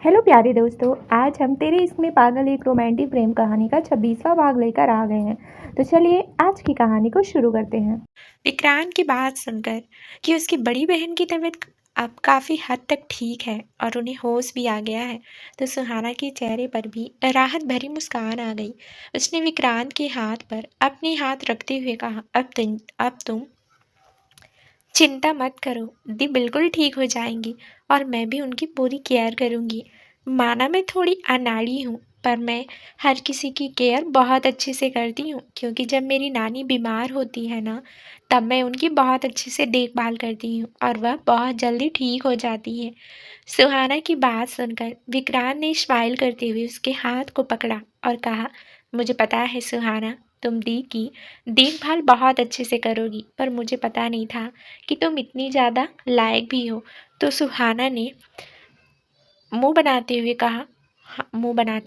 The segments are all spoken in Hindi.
हेलो प्यारे दोस्तों, आज हम तेरे इश्क में पागल एक रोमांटिक प्रेम कहानी का 26वां भाग लेकर आ गए हैं। तो चलिए आज की कहानी को शुरू करते हैं। विक्रांत की बात सुनकर कि उसकी बड़ी बहन की तबीयत अब काफी हद तक ठीक है और उन्हें होश भी आ गया है, तो सुहाना के चेहरे पर भी राहत भरी मुस्कान आ गई। उसने विक्रांत के हाथ पर अपने हाथ रखते हुए कहा, अब तुम चिंता मत करो, दी बिल्कुल ठीक हो जाएंगी और मैं भी उनकी पूरी केयर करूंगी। माना मैं थोड़ी अनाड़ी हूँ, पर मैं हर किसी की केयर बहुत अच्छे से करती हूँ, क्योंकि जब मेरी नानी बीमार होती है ना, तब मैं उनकी बहुत अच्छे से देखभाल करती हूँ और वह बहुत जल्दी ठीक हो जाती है। सुहाना की बात सुनकर विक्रांत ने स्माइल करते हुए उसके हाथ को पकड़ा और कहा, मुझे पता है सुहाना, तुम दी की देखभाल बहुत अच्छे से करोगी, पर मुझे पता नहीं था कि तुम इतनी ज़्यादा लायक भी हो। तो सुहाना ने मुंह बनाते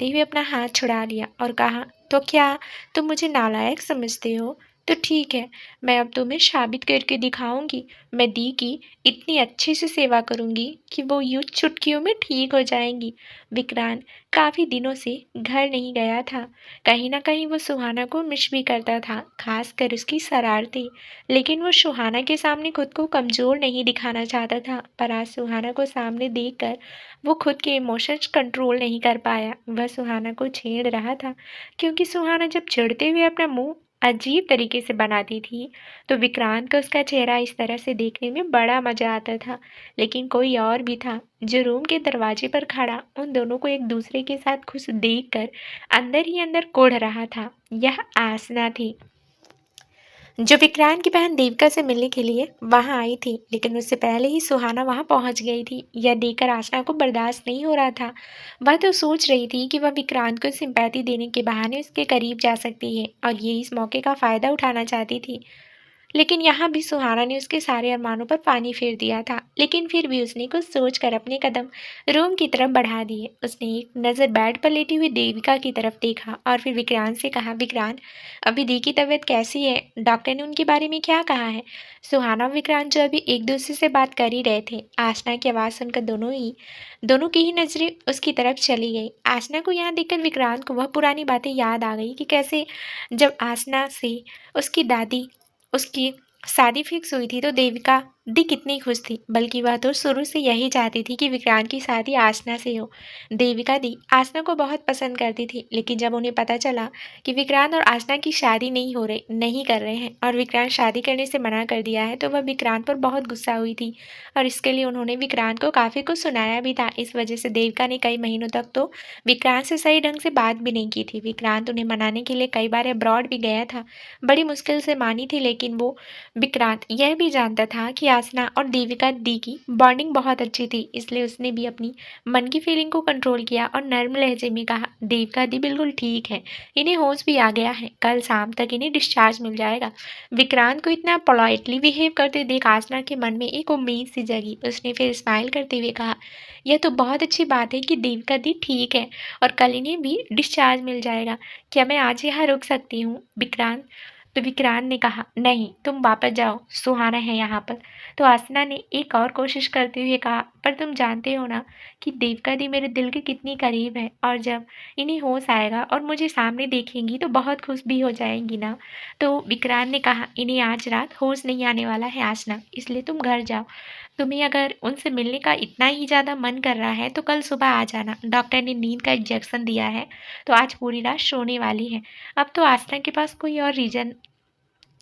हुए अपना हाथ छुड़ा लिया और कहा, तो क्या तुम मुझे नालायक समझते हो? तो ठीक है, मैं अब तुम्हें साबित करके दिखाऊंगी। मैं दी की इतनी अच्छे से सेवा करूंगी कि वो यूं चुटकियों में ठीक हो जाएंगी। विक्रांत काफी दिनों से घर नहीं गया था। कहीं ना कहीं वो सुहाना को मिस भी करता था, खासकर उसकी शरारतें। लेकिन वो सुहाना के सामने खुद को कमजोर नहीं दिखाना चाहता था, पर आज सुहाना को सामने देखकर वो खुद के इमोशंस कंट्रोल नहीं कर पाया। वह सुहाना को छेड़ रहा था, क्योंकि सुहाना जब चिढ़ते हुए अपना मुंह अजीब तरीके से बनाती थी, तो विक्रांत को उसका चेहरा इस तरह से देखने में बड़ा मजा आता था। लेकिन कोई और भी था जो रूम के दरवाजे पर खड़ा उन दोनों को एक दूसरे के साथ खुश देखकर अंदर ही अंदर कोढ़ रहा था। यह आसना थी, जो विक्रांत की बहन देविका से मिलने के लिए वहां आई थी, लेकिन उससे पहले ही सुहाना वहां पहुंच गई थी। यह देखकर आशना को बर्दाश्त नहीं हो रहा था। वह तो सोच रही थी कि वह विक्रांत को सिंपैथी देने के बहाने उसके करीब जा सकती है और ये इस मौके का फायदा उठाना चाहती थी। लेकिन यहाँ भी सुहाना ने उसके सारे अरमानों पर पानी फेर दिया था। लेकिन फिर भी उसने कुछ सोचकर अपने कदम रूम की तरफ बढ़ा दिए। उसने एक नज़र बेड पर लेटी हुई देविका की तरफ देखा और फिर विक्रांत से कहा, विक्रांत, अभी दी की तबीयत कैसी है? डॉक्टर ने उनके बारे में क्या कहा है? सुहाना और विक्रांत जो अभी एक दूसरे से बात कर ही रहे थे, आसना की आवाज़ सुनकर दोनों की ही नजरें उसकी तरफ चली गई। आसना को यहाँ देखकर विक्रांत को वह पुरानी बातें याद आ गई कि कैसे जब आसना से उसकी दादी उसकी शादी फिक्स हुई थी, तो देविका दी कितनी खुश थी। बल्कि वह तो शुरू से यही चाहती थी कि विक्रांत की शादी आसना से हो। देविका दी आसना को बहुत पसंद करती थी, लेकिन जब उन्हें पता चला कि विक्रांत और आसना की शादी नहीं कर रहे हैं और विक्रांत शादी करने से मना कर दिया है, तो वह विक्रांत पर बहुत गुस्सा हुई थी और इसके लिए उन्होंने विक्रांत को काफ़ी कुछ सुनाया भी था। इस वजह से देविका ने कई महीनों तक तो विक्रांत से सही ढंग से बात भी नहीं की थी। विक्रांत उन्हें मनाने के लिए कई बार अब्रॉड भी गया था, बड़ी मुश्किल से मानी थी। लेकिन वो विक्रांत यह भी जानता था कि आसना और देविका दी की बॉन्डिंग बहुत अच्छी थी, इसलिए उसने भी अपनी मन की फीलिंग को कंट्रोल किया और नर्म लहजे में कहा, देविका दी बिल्कुल ठीक है, इन्हें होश भी आ गया है, कल शाम तक इन्हें डिस्चार्ज मिल जाएगा। विक्रांत को इतना पोलाइटली बिहेव करते देख आसना के मन में एक उम्मीद सी जगी। उसने फिर स्माइल करते हुए कहा, यह तो बहुत अच्छी बात है कि देविका दी ठीक है और कल इन्हें भी डिस्चार्ज मिल जाएगा। क्या मैं आज यहाँ रुक सकती हूँ विक्रांत? तो विक्रांत ने कहा, नहीं, तुम वापस जाओ, सुहाना है यहाँ पर। तो आसना ने एक और कोशिश करते हुए कहा, पर तुम जानते हो ना कि देविका दी मेरे दिल के कितनी करीब है, और जब इन्हें होश आएगा और मुझे सामने देखेंगी तो बहुत खुश भी हो जाएंगी ना। तो विक्रांत ने कहा, इन्हें आज रात होश नहीं आने वाला है आसना, इसलिए तुम घर जाओ। तुम्हें अगर उनसे मिलने का इतना ही ज़्यादा मन कर रहा है तो कल सुबह आ जाना, डॉक्टर ने नींद का इंजेक्शन दिया है, तो आज पूरी रात सोने वाली है। अब तो आस्था के पास कोई और रीज़न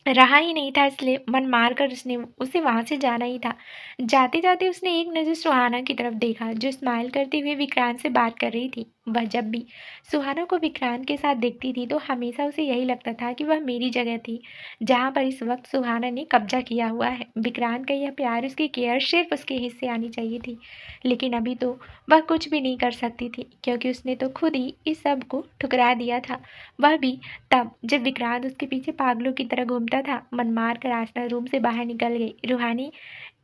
रहा ही नहीं था, इसलिए मन मार कर उसने उसे वहाँ से जाना ही था। जाते-जाते उसने एक नज़र सुहाना की तरफ देखा, जो स्माइल करते हुए विक्रांत से बात कर रही थी। वह जब भी सुहाना को विक्रांत के साथ देखती थी, तो हमेशा उसे यही लगता था कि वह मेरी जगह थी, जहाँ पर इस वक्त सुहाना ने कब्जा किया हुआ है। विक्रांत का यह प्यार, उसकी केयर सिर्फ उसके हिस्से आनी चाहिए थी। लेकिन अभी तो वह कुछ भी नहीं कर सकती थी, क्योंकि उसने तो खुद ही इस सब को ठुकरा दिया था। वह भी तब जब विक्रांत उसके पीछे पागलों की तरह घूमता था। मन मार कर आसना रूम से बाहर निकल गई। रूहानी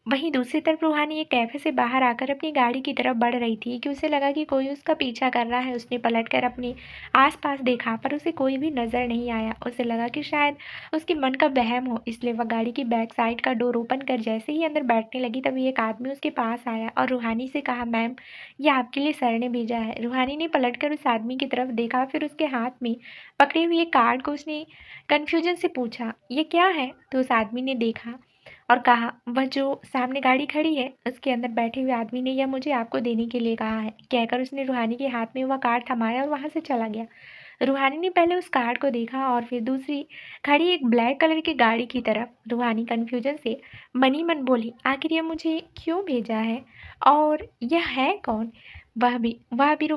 वहीं दूसरी तरफ रूहानी एक कैफे से बाहर आकर अपनी गाड़ी की तरफ बढ़ रही थी कि उसे लगा कि कोई उसका पीछा कर रहा है। उसने पलटकर अपने आसपास देखा पर उसे कोई भी नजर नहीं आया। उसे लगा कि शायद उसके मन का वहम हो, इसलिए वह गाड़ी की बैक साइड का डोर ओपन कर जैसे ही अंदर बैठने लगी तभी एक आदमी उसके पास आया और रूहानी से कहा, मैम, यह आपके लिए सर ने भेजा है। रूहानी ने पलटकर उस आदमी की तरफ देखा, फिर उसके हाथ में पकड़े हुए कार्ड को उसने कन्फ्यूजन से पूछा, ये क्या है? तो उस आदमी ने देखा और कहा, वह जो सामने गाड़ी खड़ी है उसके अंदर बैठे हुए आदमी ने यह मुझे आपको देने के लिए कहा है। कहकर उसने रूहानी के हाथ में वह कार्ड थमाया और वहां से चला गया। रूहानी ने पहले उस कार्ड को देखा और फिर दूसरी खड़ी एक ब्लैक कलर की गाड़ी की तरफ। रूहानी कन्फ्यूजन से मनी मन बोली, आखिर यह मुझे क्यों भेजा है और यह है कौन? वह भी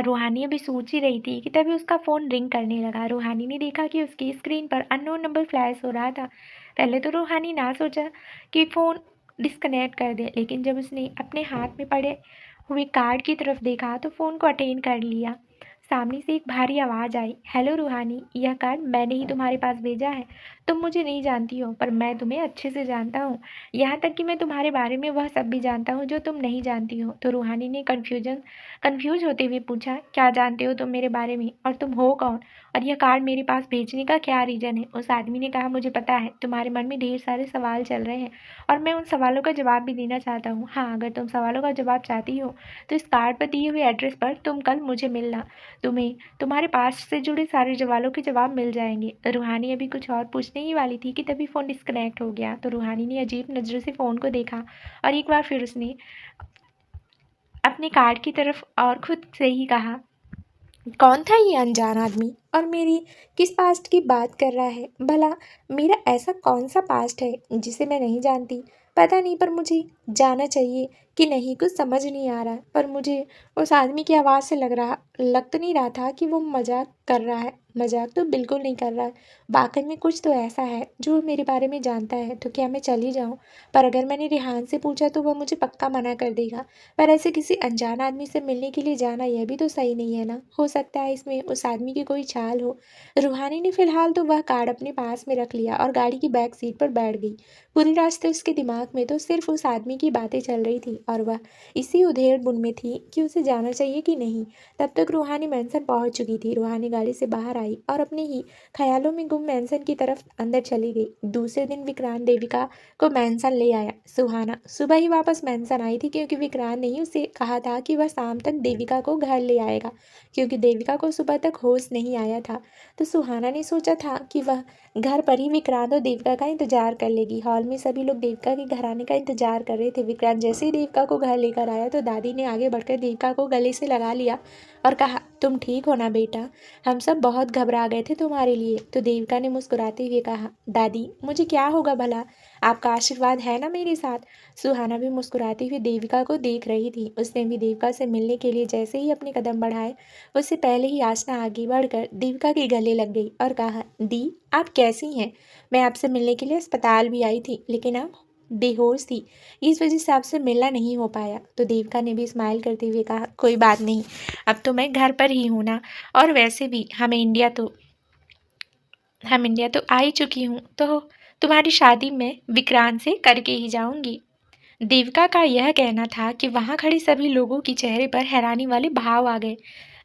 रूहानी अभी सोच ही रही थी कि तभी उसका फ़ोन रिंग करने लगा। रूहानी ने देखा कि उसकी स्क्रीन पर अननोन नंबर फ्लैश हो रहा था। पहले तो रूहानी ना सोचा कि फ़ोन डिस्कनेक्ट कर दे, लेकिन जब उसने अपने हाथ में पड़े हुए कार्ड की तरफ देखा तो फ़ोन को अटेंड कर लिया। सामने से एक भारी आवाज़ आई, हेलो रूहानी, यह कार्ड मैंने ही तुम्हारे पास भेजा है। तुम मुझे नहीं जानती हो पर मैं तुम्हें अच्छे से जानता हूँ, यहाँ तक कि मैं तुम्हारे बारे में वह सब भी जानता हूँ जो तुम नहीं जानती हो। तो रूहानी ने कंफ्यूज होते हुए पूछा, क्या जानते हो तुम मेरे बारे में और तुम हो कौन और यह कार्ड मेरे पास भेजने का क्या रीज़न है? उस आदमी ने कहा, मुझे पता है तुम्हारे मन में ढेर सारे सवाल चल रहे हैं और मैं उन सवालों का जवाब भी देना चाहता हूँ। हाँ, अगर तुम सवालों का जवाब चाहती हो तो इस कार्ड पर दिए हुए एड्रेस पर तुम कल मुझे मिलना। तुम्हें तुम्हारे पास से जुड़े सारे सवालों के जवाब मिल जाएंगे। रूहानी अभी कुछ और पूछने ही वाली थी कि तभी फ़ोन डिस्कनेक्ट हो गया। तो रूहानी ने अजीब नज़रों से फ़ोन को देखा और एक बार फिर उसने अपने कार्ड की तरफ और खुद से ही कहा, कौन था ये अनजान आदमी और मेरी किस पास्ट की बात कर रहा है? भला मेरा ऐसा कौन सा पास्ट है जिसे मैं नहीं जानती? पता नहीं, पर मुझे जाना चाहिए कि नहीं कुछ समझ नहीं आ रहा। पर मुझे उस आदमी की आवाज़ से लग तो नहीं रहा था कि वो मजाक कर रहा है। मजाक तो बिल्कुल नहीं कर रहा है। वाकई में कुछ तो ऐसा है जो मेरे बारे में जानता है। तो क्या मैं चली जाऊँ? पर अगर मैंने रिहान से पूछा तो वह मुझे पक्का मना कर देगा। पर ऐसे किसी अनजान आदमी से मिलने के लिए जाना यह भी तो सही नहीं है ना। हो सकता है इसमें उस आदमी की कोई चाल हो। रूहानी ने फिलहाल तो वह कार्ड अपने पास में रख लिया और गाड़ी की बैक सीट पर बैठ गई। पूरी रास्ते उसके दिमाग में तो सिर्फ उस आदमी की बातें चल रही थी और वह इसी उधेड़-बुन में थी कि उसे जाना चाहिए कि नहीं। तब तक रूहानी मैंसन पहुंच चुकी थी। रूहानी गाड़ी से बाहर आई और अपने ही ख्यालों में गुम मैंसन की तरफ अंदर चली गई। दूसरे दिन विक्रांत देविका को मैंसन ले आया। सुहाना सुबह ही वापस मैंसन आई थी क्योंकि विक्रांत ने ही उसे कहा था कि वह शाम तक देविका को घर ले आएगा। क्योंकि देविका को सुबह तक होश नहीं आया था तो सुहाना ने सोचा था कि वह घर पर ही विक्रांत और देविका का इंतजार कर लेगी। हॉल में सभी लोग देविका के घर आने का इंतजार कर रहे थे। विक्रांत जैसे ही देविका को घर लेकर आया तो दादी ने आगे बढ़कर देविका को गले से लगा लिया और कहा, तुम ठीक हो ना बेटा? हम सब बहुत घबरा गए थे तुम्हारे लिए। तो देविका ने मुस्कुराते हुए कहा, दादी मुझे क्या होगा भला? आपका आशीर्वाद है ना मेरे साथ। सुहाना भी मुस्कुराती हुई देविका को देख रही थी। उसने भी देविका से मिलने के लिए जैसे ही अपने कदम बढ़ाए उससे पहले ही याचना आगे बढ़कर देविका के गले लग गई और कहा, दी आप कैसी हैं? मैं आपसे मिलने के लिए अस्पताल भी आई थी लेकिन आप बेहोश थी, इस वजह से आपसे मिलना नहीं हो पाया। तो देविका ने भी स्माइल करते हुए कहा, कोई बात नहीं, अब तो मैं घर पर ही हूँ ना, और वैसे भी हम इंडिया तो आ ही चुकी हूँ, तो तुम्हारी शादी मैं विक्रांत से करके ही जाऊंगी। देविका का यह कहना था कि वहां खड़े सभी लोगों के चेहरे पर हैरानी वाले भाव आ गए।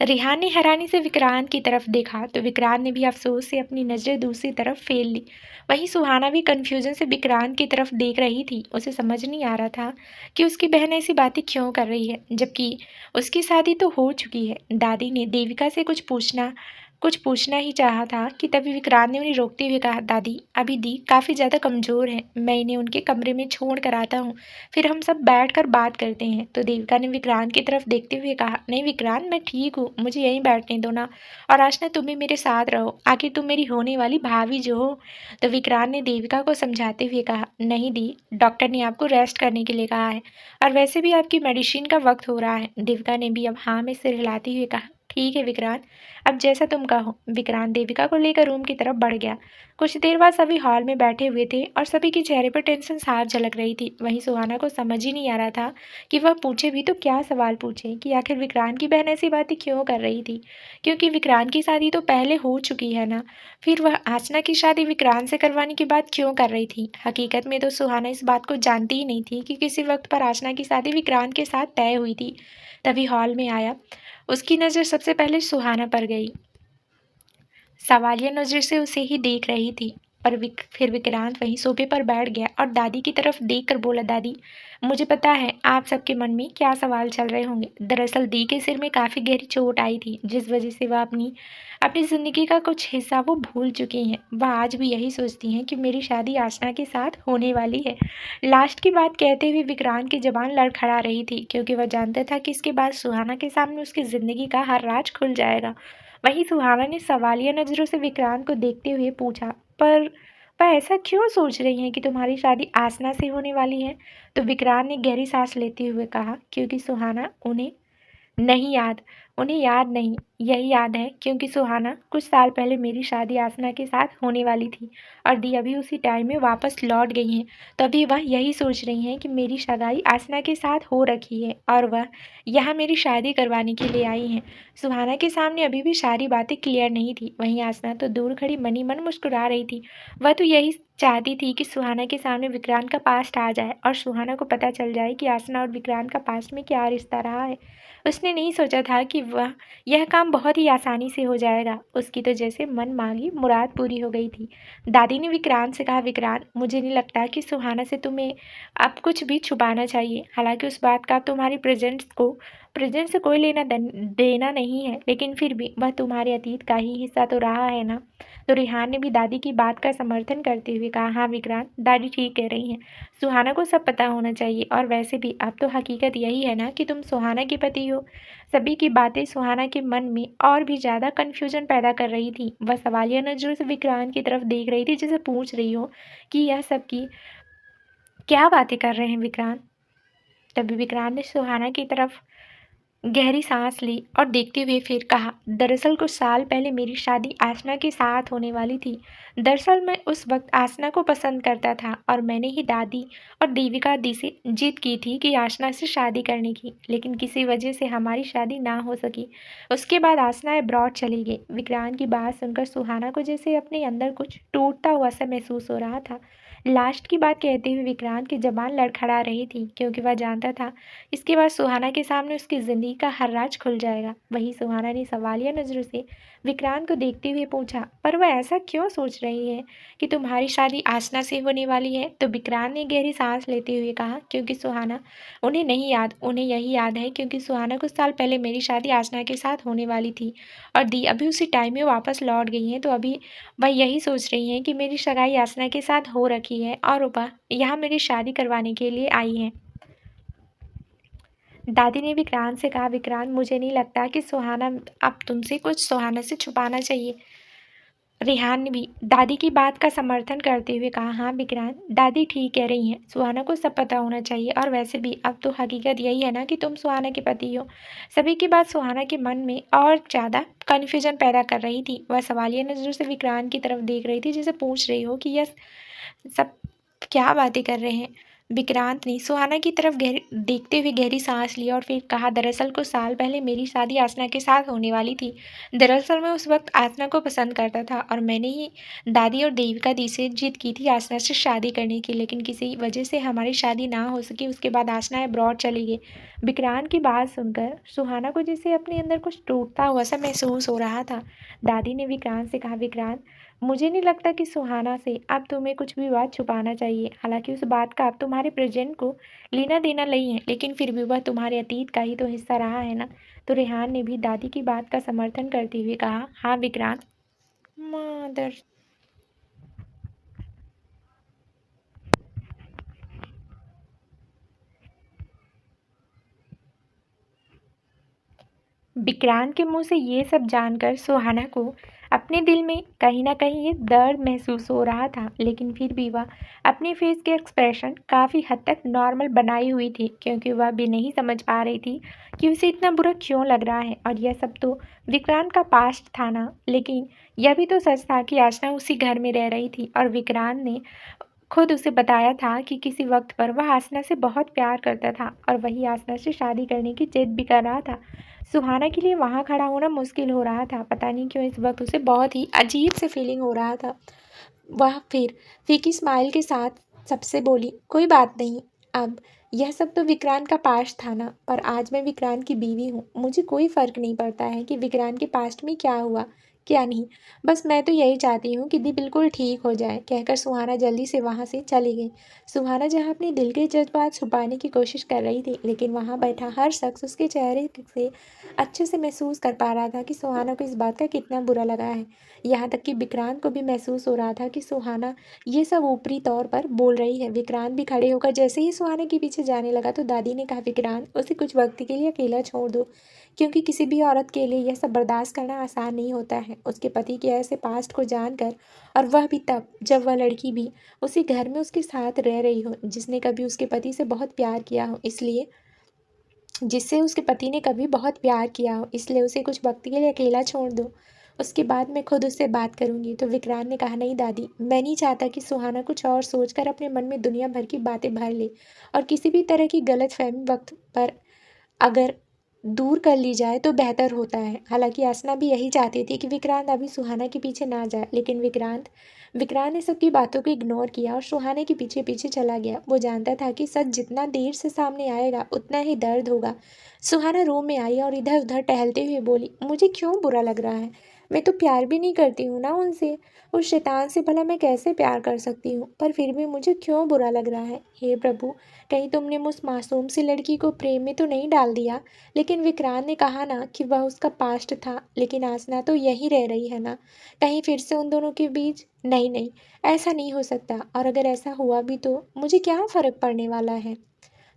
रिहान ने हैरानी से विक्रांत की तरफ देखा तो विक्रांत ने भी अफसोस से अपनी नजरें दूसरी तरफ फेर ली। वहीं सुहाना भी कंफ्यूजन से विक्रांत की तरफ देख रही थी। उसे समझ नहीं आ रहा था कि उसकी बहन ऐसी बातें क्यों कर रही है, जबकि उसकी शादी तो हो चुकी है। दादी ने देविका से कुछ पूछना ही चाहा था कि तभी विक्रांत ने उन्हें रोकते हुए कहा, दादी अभी दी काफ़ी ज़्यादा कमज़ोर है, मैं इन्हें उनके कमरे में छोड़ कर आता हूँ, फिर हम सब बैठकर बात करते हैं। तो देविका ने विक्रांत की तरफ देखते हुए कहा, नहीं विक्रांत, मैं ठीक हूँ, मुझे यहीं बैठने दो ना, और आज ना तुम भी मेरे साथ रहो, आखिर तुम मेरी होने वाली भाभी जो हो। तो विक्रांत ने देविका को समझाते हुए कहा, नहीं दी, डॉक्टर ने आपको रेस्ट करने के लिए कहा है और वैसे भी आपकी मेडिसिन का वक्त हो रहा है। देविका ने भी अब हाँ में सिर हिलाते हुए कहा, ठीक है विक्रांत, अब जैसा तुम कहो। विक्रांत देविका को लेकर रूम की तरफ बढ़ गया। कुछ देर बाद सभी हॉल में बैठे हुए थे और सभी के चेहरे पर टेंशन साफ झलक रही थी। वहीं सुहाना को समझ ही नहीं आ रहा था कि वह पूछे भी तो क्या सवाल पूछे, कि आखिर विक्रांत की बहन ऐसी बातें क्यों कर रही थी, क्योंकि विक्रांत की शादी तो पहले हो चुकी है ना। फिर वह आसना की शादी विक्रांत से करवाने की बात क्यों कर रही थी। हकीकत में तो सुहाना इस बात को जानती ही नहीं थी कि किसी वक्त पर आसना की शादी विक्रांत के साथ तय हुई थी। तभी हॉल में आया, उसकी नज़र सबसे पहले सुहाना पर गई। सवालिया नज़र से उसे ही देख रही थी। और फिर विक्रांत वहीं सोफे पर बैठ गया और दादी की तरफ देख कर बोला, दादी मुझे पता है आप सबके मन में क्या सवाल चल रहे होंगे। दरअसल दी के सिर में काफ़ी गहरी चोट आई थी, जिस वजह से वह अपनी अपनी ज़िंदगी का कुछ हिस्सा वो भूल चुकी हैं। वह आज भी यही सोचती हैं कि मेरी शादी आसना के साथ होने वाली है। लास्ट की बात कहते हुए विक्रांत की जबान लड़खड़ा रही थी, क्योंकि वह जानता था कि इसके बाद सुहाना के सामने उसकी ज़िंदगी का हर राज खुल जाएगा। वहीं सुहाना ने सवालिया नज़रों से विक्रांत को देखते हुए पूछा, पर वह ऐसा क्यों सोच रही हैं कि तुम्हारी शादी आसना से होने वाली है। तो विक्रांत ने गहरी सांस लेते हुए कहा, क्योंकि सुहाना नहीं याद उन्हें याद नहीं, यही याद है क्योंकि सुहाना कुछ साल पहले मेरी शादी आसना के साथ होने वाली थी और दी अभी उसी टाइम में वापस लौट गई हैं। तभी वह यही सोच रही हैं कि मेरी सगाई आसना के साथ हो रखी है और वह यहाँ मेरी शादी करवाने के लिए आई हैं। सुहाना के सामने अभी भी सारी बातें क्लियर नहीं थी। वहीं आसना तो दूर खड़ी मनी मन मुस्कुरा रही थी। वह तो यही चाहती थी कि सुहाना के सामने विक्रांत का पास्ट आ जाए और सुहाना को पता चल जाए कि आसना और विक्रांत का पास्ट में क्या रिश्ता रहा है। उसने नहीं सोचा था कि वह यह काम बहुत ही आसानी से हो जाएगा। उसकी तो जैसे मन मांगी मुराद पूरी हो गई थी। दादी ने विक्रांत से कहा, विक्रांत मुझे नहीं लगता कि सुहाना से तुम्हें अब कुछ भी छुपाना चाहिए। हालांकि उस बात का तुम्हारी प्रेजेंट से कोई लेना देना नहीं है, लेकिन फिर भी वह तुम्हारे अतीत का ही हिस्सा तो रहा है ना। तो रिहान ने भी दादी की बात का समर्थन करते हुए कहा, हाँ विक्रांत, दादी ठीक कह रही हैं। सुहाना को सब पता होना चाहिए और वैसे भी अब तो हकीकत यही है ना कि तुम सुहाना के पति हो। सभी की बातें सुहाना के मन में और भी ज़्यादा कन्फ्यूजन पैदा कर रही थी। वह सवालिया नज़रों से विक्रांत की तरफ देख रही थी, जैसे पूछ रही हो कि यह सब की क्या बातें कर रहे हैं विक्रांत। तभी विक्रांत ने सुहाना की तरफ गहरी सांस ली और देखते हुए फिर कहा, दरअसल कुछ साल पहले मेरी शादी आसना के साथ होने वाली थी। दरअसल मैं उस वक्त आसना को पसंद करता था और मैंने ही दादी और देविका दी से जिद की थी कि आसना से शादी करने की, लेकिन किसी वजह से हमारी शादी ना हो सकी। उसके बाद आसना अब्रॉड चली गई। विक्रांत की बात सुनकर सुहाना को जैसे अपने अंदर कुछ टूटता हुआ सा महसूस हो रहा था। लास्ट की बात कहते हुए विक्रांत की जबान लड़खड़ा रही थी, क्योंकि वह जानता था इसके बाद सुहाना के सामने उसकी ज़िंदगी का हर राज खुल जाएगा। वहीं सुहाना ने सवालिया नज़रों से विक्रांत को देखते हुए पूछा, पर वह ऐसा क्यों सोच रही है कि तुम्हारी शादी आसना से होने वाली है। तो विक्रांत ने गहरी सांस लेते हुए कहा, क्योंकि सुहाना उन्हें नहीं याद, उन्हें यही याद है क्योंकि सुहाना कुछ साल पहले मेरी शादी आसना के साथ होने वाली थी और दी अभी उसी टाइम में वापस लौट गई हैं। तो अभी वह यही सोच रही हैं कि मेरी सगाई आसना के साथ हो रखी है और वह यहाँ मेरी शादी करवाने के लिए आई हैं। दादी ने विक्रांत से कहा, विक्रांत मुझे नहीं लगता कि सुहाना अब तुमसे कुछ सुहाना से छुपाना चाहिए। रेहान ने भी दादी की बात का समर्थन करते हुए कहा, हाँ विक्रांत, दादी ठीक कह रही हैं, सुहाना को सब पता होना चाहिए और वैसे भी अब तो हकीकत यही है ना कि तुम सुहाना के पति हो। सभी की बात सुहाना के मन में और ज़्यादा कन्फ्यूजन पैदा कर रही थी। वह सवालिया नज़रों से विक्रांत की तरफ देख रही थी, जैसे पूछ रही हो कि यह सब क्या बातें कर रहे हैं। विक्रांत ने सुहाना की तरफ देखते हुए गहरी सांस ली और फिर कहा, दरअसल कुछ साल पहले मेरी शादी आसना के साथ होने वाली थी। दरअसल मैं उस वक्त आसना को पसंद करता था और मैंने ही दादी और देविका दी से जिद की थी आसना से शादी करने की, लेकिन किसी वजह से हमारी शादी ना हो सकी। उसके बाद आसना अब्रॉड चली गई। विक्रांत की बात सुनकर सुहाना को जैसे अपने अंदर कुछ टूटता हुआ सा महसूस हो रहा था। दादी ने विक्रांत से कहा, विक्रांत मुझे नहीं लगता कि सुहाना से अब तुम्हें कुछ भी बात छुपाना चाहिए। हालांकि उस बात का अब तुम्हारे प्रेजेंट को लेना देना नहीं है, लेकिन फिर भी वह तुम्हारे अतीत का ही तो हिस्सा रहा है ना। तो रेहान ने भी दादी की बात का समर्थन करते हुए कहा, हाँ विक्रांत, मदर विक्रांत के मुंह से ये सब जानकर सुहाना को अपने दिल में कहीं ना कहीं ये दर्द महसूस हो रहा था, लेकिन फिर भी वह अपने फेस के एक्सप्रेशन काफ़ी हद तक नॉर्मल बनाई हुई थी, क्योंकि वह भी नहीं समझ पा रही थी कि उसे इतना बुरा क्यों लग रहा है। और यह सब तो विक्रांत का पास्ट था ना, लेकिन यह भी तो सच था कि आशना उसी घर में रह रही थी और विक्रांत ने खुद उसे बताया था कि किसी वक्त पर वह आसना से बहुत प्यार करता था और वही आसना से शादी करने की जिद भी कर रहा था। सुहाना के लिए वहाँ खड़ा होना मुश्किल हो रहा था। पता नहीं क्यों इस वक्त उसे बहुत ही अजीब से फीलिंग हो रहा था। वह फिर फीकी स्माइल के साथ सबसे बोली, कोई बात नहीं। अब यह सब तो विक्रांत का पास्ट था ना, पर आज मैं विक्रांत की बीवी हूँ। मुझे कोई फर्क नहीं पड़ता है कि विक्रांत के पास्ट में क्या हुआ क्या नहीं। बस मैं तो यही चाहती हूँ कि दी बिल्कुल ठीक हो जाए, कहकर सुहाना जल्दी से वहाँ से चली गई। सुहाना जहाँ अपने दिल के जज्बात छुपाने की कोशिश कर रही थी, लेकिन वहाँ बैठा हर शख्स उसके चेहरे से अच्छे से महसूस कर पा रहा था कि सुहाना को इस बात का कितना बुरा लगा है। यहाँ तक कि विक्रांत को भी महसूस हो रहा था कि सुहाना ये सब ऊपरी तौर पर बोल रही है। विक्रांत भी खड़े होकर जैसे ही सुहाना के पीछे जाने लगा तो दादी ने कहा, विक्रांत उसे कुछ वक्त के लिए अकेला छोड़ दो, क्योंकि किसी भी औरत के लिए यह सब बर्दाश्त करना आसान नहीं होता है। उसके पति के ऐसे पास्ट को जानकर, और वह भी तब जब वह लड़की भी उसी घर में उसके साथ रह रही हो, जिसने कभी उसके पति से बहुत प्यार किया हो, इसलिए जिससे उसके पति ने कभी बहुत प्यार किया हो, इसलिए उसे कुछ वक्त के लिए अकेला छोड़ दो। उसके बाद मैं खुद उससे बात करूंगी। तो विक्रांत ने कहा, नहीं दादी, मैं नहीं चाहता कि सुहाना कुछ और सोचकर अपने मन में दुनिया भर की बातें भर ले, और किसी भी तरह की गलत फहमी वक्त पर अगर दूर कर ली जाए तो बेहतर होता है। हालांकि आसना भी यही चाहती थी कि विक्रांत अभी सुहाना के पीछे ना जाए, लेकिन विक्रांत ने सबकी बातों को इग्नोर किया और सुहाने के पीछे पीछे चला गया। वो जानता था कि सच जितना देर से सामने आएगा उतना ही दर्द होगा। सुहाना रूम में आई और इधर उधर टहलते हुए बोली, मुझे क्यों बुरा लग रहा है? मैं तो प्यार भी नहीं करती हूँ ना उनसे। उस शैतान से भला मैं कैसे प्यार कर सकती हूँ? पर फिर भी मुझे क्यों बुरा लग रहा है? हे प्रभु, कहीं तुमने उस मासूम सी लड़की को प्रेम में तो नहीं डाल दिया? लेकिन विक्रांत ने कहा ना कि वह उसका पास्ट था, लेकिन आसना तो यही रह रही है ना। कहीं फिर से उन दोनों के बीच? नहीं नहीं, ऐसा नहीं हो सकता। और अगर ऐसा हुआ भी तो मुझे क्या फ़र्क पड़ने वाला है?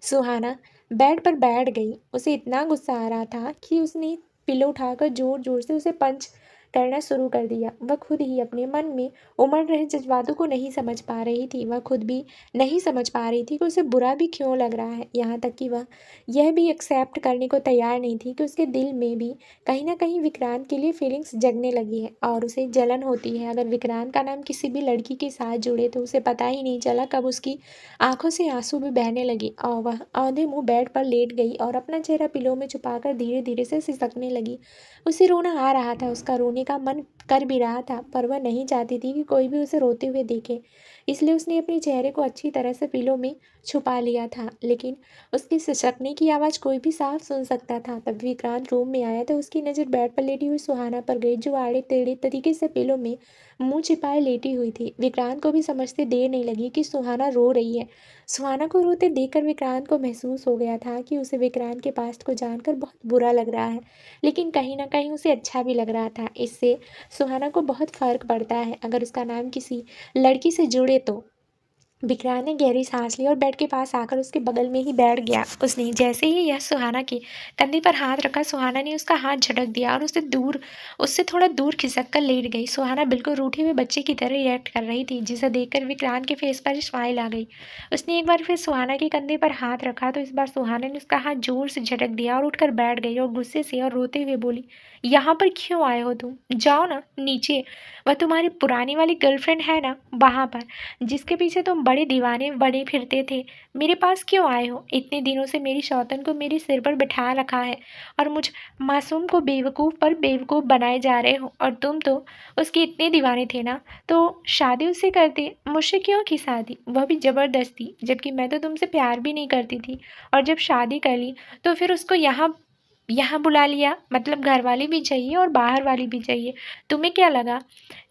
सुहाना बेड पर बैठ गई। उसे इतना गुस्सा आ रहा था कि उसने पिलो उठाकर जोर जोर से उसे पंच करना शुरू कर दिया। वह खुद ही अपने मन में उमड़ रहे जज्बातों को नहीं समझ पा रही थी। वह खुद भी नहीं समझ पा रही थी कि उसे बुरा भी क्यों लग रहा है। यहाँ तक कि वह यह भी एक्सेप्ट करने को तैयार नहीं थी कि उसके दिल में भी कहीं ना कहीं विक्रांत के लिए फीलिंग्स जगने लगी है और उसे जलन होती है। अगर विक्रांत का नाम किसी भी लड़की के साथ जुड़े तो उसे पता ही नहीं चला कब उसकी आंखों से आंसू भी बहने लगे और वह औंधे मुंह बेड पर लेट गई और अपना चेहरा पिलो में छुपाकर धीरे धीरे से सिसकने लगी। उसे रोना आ रहा था, उसका रोने का मन कर भी रहा था, पर वह नहीं चाहती थी कि कोई भी उसे रोते हुए देखे, इसलिए उसने अपने चेहरे को अच्छी तरह से पिलो में छुपा लिया था। लेकिन उसके सिसकने की आवाज़ कोई भी साफ सुन सकता था। तब विक्रांत रूम में आया तो उसकी नज़र बेड पर लेटी हुई सुहाना पर गई, जो आड़े टेढ़े तरीके से पिलो में मुंह छिपाए लेटी हुई थी। विक्रांत को भी समझते देर नहीं लगी कि सुहाना रो रही है। सुहाना को रोते देखकर विक्रांत को महसूस हो गया था कि उसे विक्रांत के पास्ट को जानकर बहुत बुरा लग रहा है, लेकिन कहीं ना कहीं उसे अच्छा भी लग रहा था। इससे सुहाना को बहुत फ़र्क पड़ता है अगर उसका नाम किसी लड़की से जुड़े तो। विक्रांत ने गहरी सांस ली और बेड के पास आकर उसके बगल में ही बैठ गया। उसने जैसे ही यह सुहाना के कंधे पर हाथ रखा, सुहाना ने उसका हाथ झटक दिया और उससे थोड़ा दूर खिसक कर लेट गई। सुहाना बिल्कुल रूठे हुए बच्चे की तरह रिएक्ट कर रही थी, जिसे देखकर विक्रांत के फेस पर स्माइल आ गई। उसने एक बार फिर सुहाना के कंधे पर हाथ रखा तो इस बार सुहाना ने उसका हाथ जोर से झटक दिया और उठकर बैठ गई और गुस्से से और रोते हुए बोली, यहाँ पर क्यों आए हो तुम? जाओ ना नीचे। वह तुम्हारी पुरानी वाली गर्लफ्रेंड है ना, वहाँ पर, जिसके पीछे तुम बड़े दीवाने बने फिरते थे। मेरे पास क्यों आए हो? इतने दिनों से मेरी सौतन को मेरे सिर पर बिठा रखा है और मुझ मासूम को बेवकूफ़ पर बेवकूफ़ बनाए जा रहे हो। और तुम तो उसके इतने दीवाने थे ना, तो शादी उससे करते। मुझसे क्यों की शादी, वह भी ज़बरदस्ती, जबकि मैं तो तुमसे प्यार भी नहीं करती थी। और जब शादी कर ली तो फिर उसको यहाँ यहाँ बुला लिया। मतलब घर वाली भी चाहिए और बाहर वाली भी चाहिए। तुम्हें क्या लगा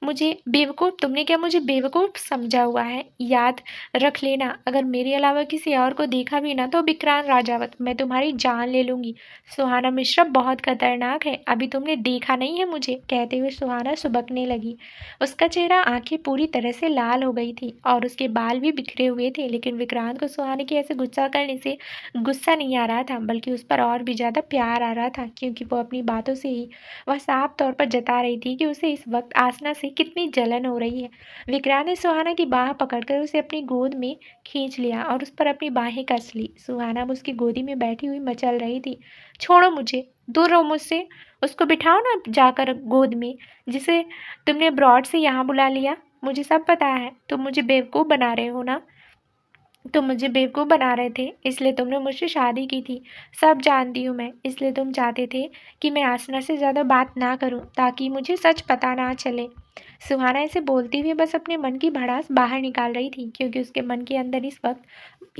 मुझे बेवकूफ़? तुमने क्या मुझे बेवकूफ़ समझा हुआ है? याद रख लेना, अगर मेरे अलावा किसी और को देखा भी ना तो विक्रांत राजावत, मैं तुम्हारी जान ले लूँगी। सुहाना मिश्रा बहुत खतरनाक है, अभी तुमने देखा नहीं है मुझे, कहते हुए सुहाना सुबकने लगी। उसका चेहरा, आंखें पूरी तरह से लाल हो गई थी और उसके बाल भी बिखरे हुए थे। लेकिन विक्रांत को सुहाने के ऐसे गुस्सा करने से गुस्सा नहीं आ रहा था, बल्कि उस पर और भी ज़्यादा प्यार आ रहा था, क्योंकि वो अपनी बातों से ही वह साफ तौर पर जता रही थी कि उसे इस वक्त आसना से कितनी जलन हो रही है। विक्रांत ने सुहाना की बाह पकड़कर उसे अपनी गोद में खींच लिया और उस पर अपनी बाहें कस ली। सुहाना अब उसकी गोदी में बैठी हुई मचल रही थी। छोड़ो मुझे, दूर रहो मुझसे, उसको बिठाओ ना जाकर गोद में, जिसे तुमने अब्रॉड से यहाँ बुला लिया। मुझे सब पता है, तुम मुझे बेवकूफ़ बना रहे हो ना। तुम मुझे बेवकूफ़ बना रहे थे, इसलिए तुमने मुझसे शादी की थी। सब जानती हूँ मैं, इसलिए तुम चाहते थे कि मैं आसना से ज़्यादा बात ना करूँ, ताकि मुझे सच पता ना चले। सुहाना ऐसे बोलती हुई बस अपने मन की भड़ास बाहर निकाल रही थी, क्योंकि उसके मन के अंदर इस वक्त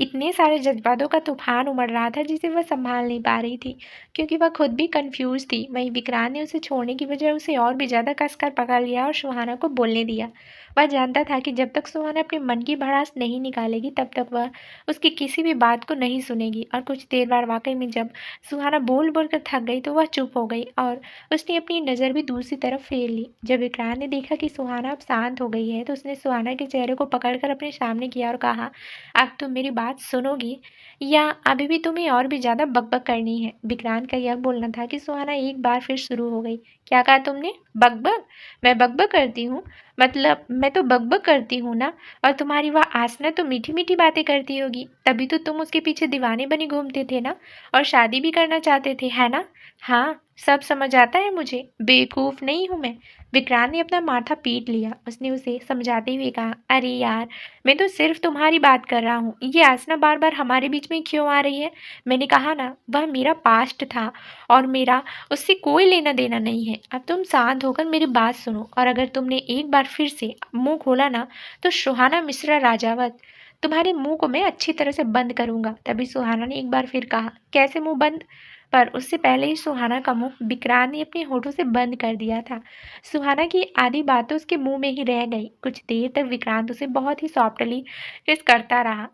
इतने सारे जज्बातों का तूफान उमड़ रहा था जिसे वह संभाल नहीं पा रही थी, क्योंकि वह खुद भी कंफ्यूज थी। वहीं विक्रांत ने उसे छोड़ने की बजाय उसे और भी ज़्यादा कसकर पकड़ लिया और सुहाना को बोलने दिया। वह जानता था कि जब तक सुहाना अपने मन की भड़ास नहीं निकालेगी, तब तक वह उसकी किसी भी बात को नहीं सुनेगी। और कुछ देर बाद वाकई में जब सुहाना बोल बोल कर थक गई, तो वह चुप हो गई और उसने अपनी नज़र भी दूसरी तरफ फेर ली। जब विक्रांत ने देखा कि सुहाना अब शांत हो गई है, तो उसने सुहाना के चेहरे को पकड़कर अपने सामने किया और कहा, अब तुम मेरी बात सुनोगी या अभी भी तुम्हें और भी ज़्यादा बकबक करनी है। विक्रांत का यह बोलना था कि सुहाना एक बार फिर शुरू हो गई। क्या कहा तुमने? बकबक? मैं बकबक करती हूँ? मतलब मैं तो बकबक करती हूँ ना। और तुम्हारी वह आसना तो मीठी मीठी बातें करती होगी, तभी तो तुम उसके पीछे दीवाने बने घूमते थे ना, और शादी भी करना चाहते थे, है ना? हाँ, सब समझ आता है मुझे, बेवकूफ़ नहीं हूँ मैं। विक्रांत ने अपना माथा पीट लिया। उसने उसे समझाते हुए कहा, अरे यार, मैं तो सिर्फ तुम्हारी बात कर रहा हूँ, ये आसना बार बार हमारे बीच में क्यों आ रही है? मैंने कहा ना, वह मेरा पास्ट था और मेरा उससे कोई लेना देना नहीं है। अब तुम शांत होकर मेरी बात सुनो, और अगर तुमने एक बार फिर से मुंह खोला ना, तो सुहाना मिश्रा राजावत, तुम्हारे मुंह को मैं अच्छी तरह से बंद करूंगा। तभी सुहाना ने एक बार फिर कहा, कैसे मुंह बंद? पर उससे पहले ही सुहाना का मुंह विक्रांत ने अपने होठों से बंद कर दिया था। सुहाना की आधी बातें उसके मुंह में ही रह गई। कुछ देर तक विक्रांत उसे बहुत ही सॉफ्टली किस करता रहा।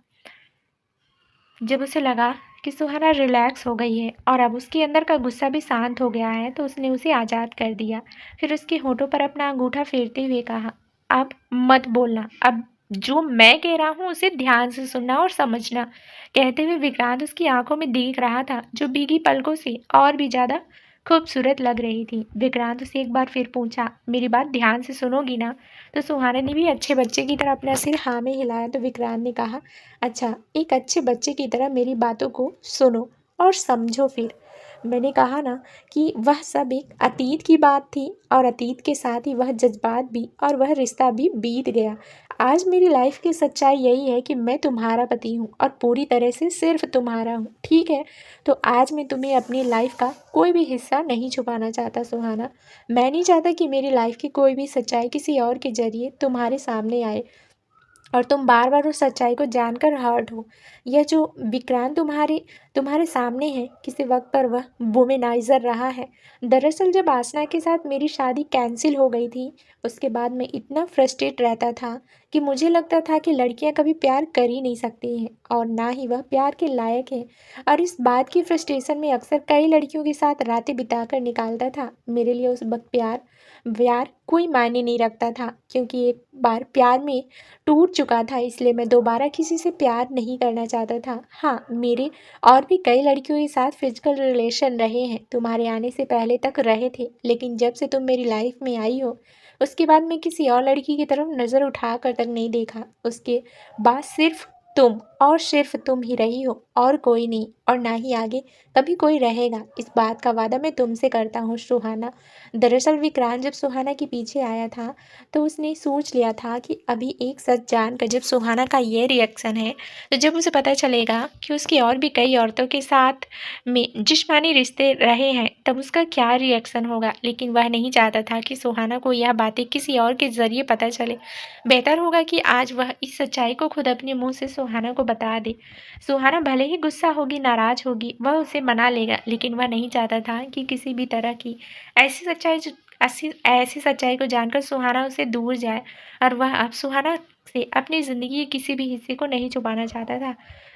जब उसे लगा कि सुहाना रिलैक्स हो गई है और अब उसके अंदर का गुस्सा भी शांत हो गया है, तो उसने उसे आज़ाद कर दिया। फिर उसके होठों पर अपना अंगूठा फेरते हुए कहा, अब मत बोलना, अब जो मैं कह रहा हूँ उसे ध्यान से सुनना और समझना। कहते हुए विक्रांत उसकी आंखों में देख रहा था, जो भीगी पलकों से और भी ज़्यादा खूबसूरत लग रही थी। विक्रांत उसे एक बार फिर पूछा, मेरी बात ध्यान से सुनोगी ना? तो सुहाना ने भी अच्छे बच्चे की तरह अपना सिर हाँ में हिलाया। तो विक्रांत ने कहा, अच्छा, एक अच्छे बच्चे की तरह मेरी बातों को सुनो और समझो। फिर मैंने कहा ना कि वह सब एक अतीत की बात थी, और अतीत के साथ ही वह जज्बात भी और वह रिश्ता भी बीत गया। आज मेरी लाइफ की सच्चाई यही है कि मैं तुम्हारा पति हूँ और पूरी तरह से सिर्फ तुम्हारा हूँ, ठीक है? तो आज मैं तुम्हें अपनी लाइफ का कोई भी हिस्सा नहीं छुपाना चाहता सुहाना। मैं नहीं चाहता कि मेरी लाइफ की कोई भी सच्चाई किसी और के जरिए तुम्हारे सामने आए और तुम बार बार उस सच्चाई को जानकर हर्ट हो। यह जो विक्रांत तुम्हारे तुम्हारे सामने है, किसी वक्त पर वह वुमेनाइजर रहा है। दरअसल जब आसना के साथ मेरी शादी कैंसिल हो गई थी, उसके बाद मैं इतना फ्रस्ट्रेट रहता था कि मुझे लगता था कि लड़कियां कभी प्यार कर ही नहीं सकती हैं और ना ही वह प्यार के लायक है। और इस बात की फ्रस्ट्रेशन में अक्सर कई लड़कियों के साथ रातें बिताकर निकालता था। मेरे लिए उस वक्त प्यार प्यार कोई मायने नहीं रखता था, क्योंकि एक बार प्यार में टूट चुका था, इसलिए मैं दोबारा किसी से प्यार नहीं करना चाहता था। हाँ, मेरे और भी कई लड़कियों के साथ फिजिकल रिलेशन रहे हैं, तुम्हारे आने से पहले तक रहे थे, लेकिन जब से तुम मेरी लाइफ में आई हो, उसके बाद मैं किसी और लड़की की तरफ नज़र उठा कर तक नहीं देखा। उसके बाद सिर्फ तुम और सिर्फ तुम ही रही हो, और कोई नहीं, और ना ही आगे कभी कोई रहेगा। इस बात का वादा मैं तुमसे करता हूँ सुहाना। दरअसल विक्रांत जब सुहाना के पीछे आया था, तो उसने सोच लिया था कि अभी एक सच जानकर जब सुहाना का ये रिएक्शन है, तो जब उसे पता चलेगा कि उसकी और भी कई औरतों के साथ में जिस्मानी रिश्ते रहे हैं, तब उसका क्या रिएक्शन होगा। लेकिन वह नहीं चाहता था कि सुहाना को यह बातें किसी और के ज़रिए पता चले। बेहतर होगा कि आज वह इस सच्चाई को खुद अपने मुंह से सुहाना को बता दे। सुहाना भले ही गुस्सा होगी, नाराज़ होगी, वह उसे मना लेगा, लेकिन वह नहीं चाहता था कि किसी भी तरह की ऐसी सच्चाई ऐसी सच्चाई को जानकर सुहाना उससे दूर जाए, और वह अब सुहाना से अपनी ज़िंदगी के किसी भी हिस्से को नहीं छुपाना चाहता था।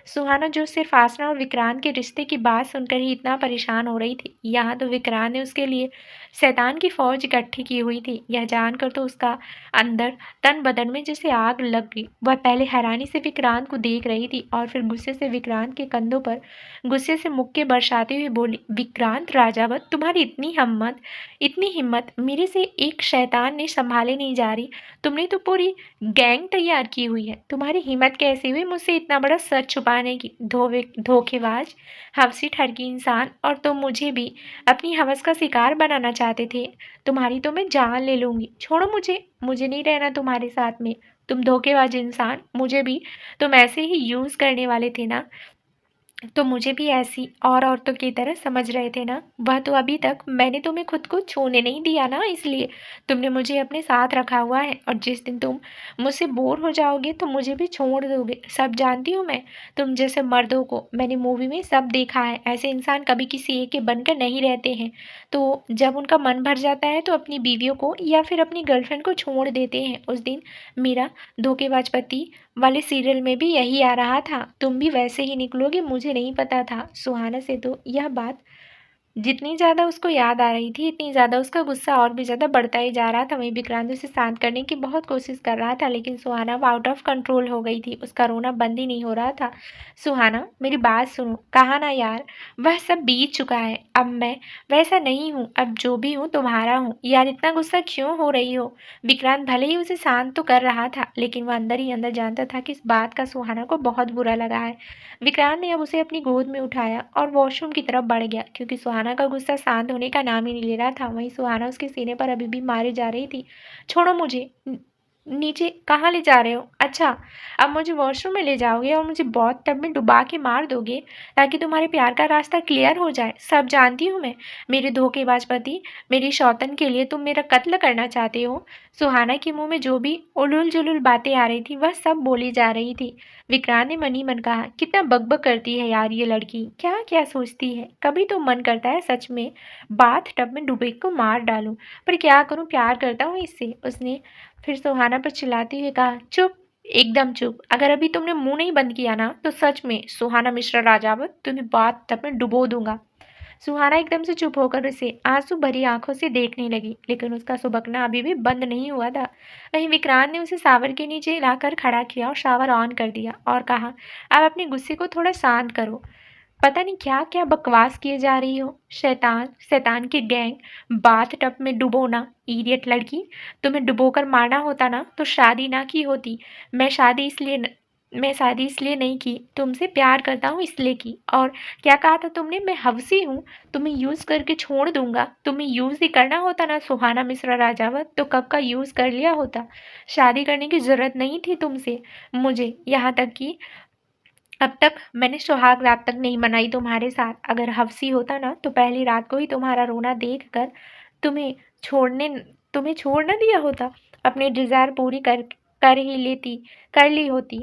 सुहाना जो सिर्फ आसना और विक्रांत के रिश्ते की बात सुनकर ही इतना परेशान हो रही थी, यहाँ तो विक्रांत ने उसके लिए शैतान की फौज इकट्ठी की हुई थी। यह जानकर तो उसका अंदर तन बदन में जैसे आग लग गई। वह पहले हैरानी से विक्रांत को देख रही थी और फिर गुस्से से विक्रांत के कंधों पर गुस्से से मुक्के बरसाते हुए बोली, विक्रांत राजावत, तुम्हारी इतनी हिम्मत मेरे से एक शैतान ने संभाले नहीं जा रही। तुमने तो पूरी गैंग तैयार की हुई है। तुम्हारी हिम्मत कैसे हुई मुझसे इतना बड़ा सच छुपाने की? धोखेबाज, हवसी ठरकी इंसान। और तुम मुझे भी अपनी हवस का शिकार बनाना चाहते थे। तुम्हारी तो मैं जान ले लूंगी। छोड़ो मुझे, मुझे नहीं रहना तुम्हारे साथ में। तुम धोखेबाज इंसान, मुझे भी तुम ऐसे ही यूज करने वाले थे ना? तो मुझे भी ऐसी और औरतों की तरह समझ रहे थे ना? वह तो अभी तक मैंने तुम्हें खुद को छूने नहीं दिया ना, इसलिए तुमने मुझे अपने साथ रखा हुआ है। और जिस दिन तुम मुझसे बोर हो जाओगे तो मुझे भी छोड़ दोगे। सब जानती हूँ मैं। तुम जैसे मर्दों को मैंने मूवी में सब देखा है। ऐसे इंसान कभी किसी एक के बनकर नहीं रहते हैं। तो जब उनका मन भर जाता है तो अपनी बीवियों को या फिर अपनी गर्लफ्रेंड को छोड़ देते हैं। उस दिन मेरा धोखेबाज पति वाले सीरियल में भी यही आ रहा था। तुम भी वैसे ही निकलोगे, मुझे नहीं पता था। सुहाना से तो यह बात जितनी ज़्यादा उसको याद आ रही थी, इतनी ज़्यादा उसका गुस्सा और भी ज़्यादा बढ़ता ही जा रहा था। वहीं विक्रांत उसे शांत करने की बहुत कोशिश कर रहा था, लेकिन सुहाना अब आउट ऑफ कंट्रोल हो गई थी। उसका रोना बंद ही नहीं हो रहा था। सुहाना, मेरी बात सुनो। कहा ना यार, वह सब बीत चुका है। अब मैं वैसा नहीं हूँ। अब जो भी हूँ तुम्हारा हूँ। यार इतना गुस्सा क्यों हो रही हो? विक्रांत भले ही उसे शांत तो कर रहा था, लेकिन वह अंदर ही अंदर जानता था कि इस बात का सुहाना को बहुत बुरा लगा है। विक्रांत ने अब उसे अपनी गोद में उठाया और वॉशरूम की तरफ बढ़ गया, क्योंकि सुहाना का गुस्सा शांत होने का नाम ही नहीं ले रहा था। वहीं सुहाना उसके सीने पर अभी भी मारे जा रही थी। छोड़ो मुझे। नीचे कहाँ ले जा रहे हो? अच्छा, अब मुझे वॉशरूम में ले जाओगे और मुझे बहुत टब में डुबा के मार दोगे ताकि तुम्हारे प्यार का रास्ता क्लियर हो जाए? सब जानती हूँ मैं। मेरे धोखेबाज पति, मेरी शौतन के लिए तुम मेरा कत्ल करना चाहते हो। सुहाना के मुंह में जो भी उलूल जुलूल बातें आ रही थी वह सब बोली जा रही थी। विक्रांत ने मन ही मन कहा, कितना बकबक करती है यार ये लड़की, क्या क्या सोचती है। कभी तो मन करता है सच में बाथ टब में डूबे को मार डालूं, पर क्या करूं, प्यार करता हूँ इससे। उसने फिर सुहाना पर चिल्लाते हुए कहा, चुप, एकदम चुप। अगर अभी तुमने मुंह नहीं बंद किया ना तो सच में सुहाना मिश्रा राजावत तुम्हें बाथ टब में डुबो दूंगा। सुहाना एकदम से चुप होकर उसे आंसू भरी आंखों से देखने लगी, लेकिन उसका सुबकना अभी भी बंद नहीं हुआ था। वहीं विक्रांत ने उसे शावर के नीचे लाकर खड़ा किया और शावर ऑन कर दिया और कहा, अब अपने गुस्से को थोड़ा शांत करो। पता नहीं क्या क्या बकवास किए जा रही हो। शैतान शैतान की गैंग, बाथ टब में डुबोना। इडियट लड़की, तुम्हें डुबोकर मारना होता ना तो शादी ना की होती। मैं शादी इसलिए न, मैं शादी इसलिए नहीं की, तुमसे प्यार करता हूँ इसलिए की। और क्या कहा था तुमने? मैं हवसी हूँ, तुम्हें यूज करके छोड़ दूंगा। तुम्हें यूज ही करना होता ना सुहाना मिश्रा राजावत, तो कब का यूज कर लिया होता। शादी करने की जरूरत नहीं थी तुमसे मुझे। यहाँ तक कि अब तक मैंने सुहाग रात तक नहीं मनाई तुम्हारे साथ। अगर हवसी होता ना तो पहली रात को ही तुम्हारा रोना देख कर तुम्हें छोड़ने तुम्हें छोड़ ना दिया होता। अपनी डिज़ायर पूरी कर ही लेती कर ली होती।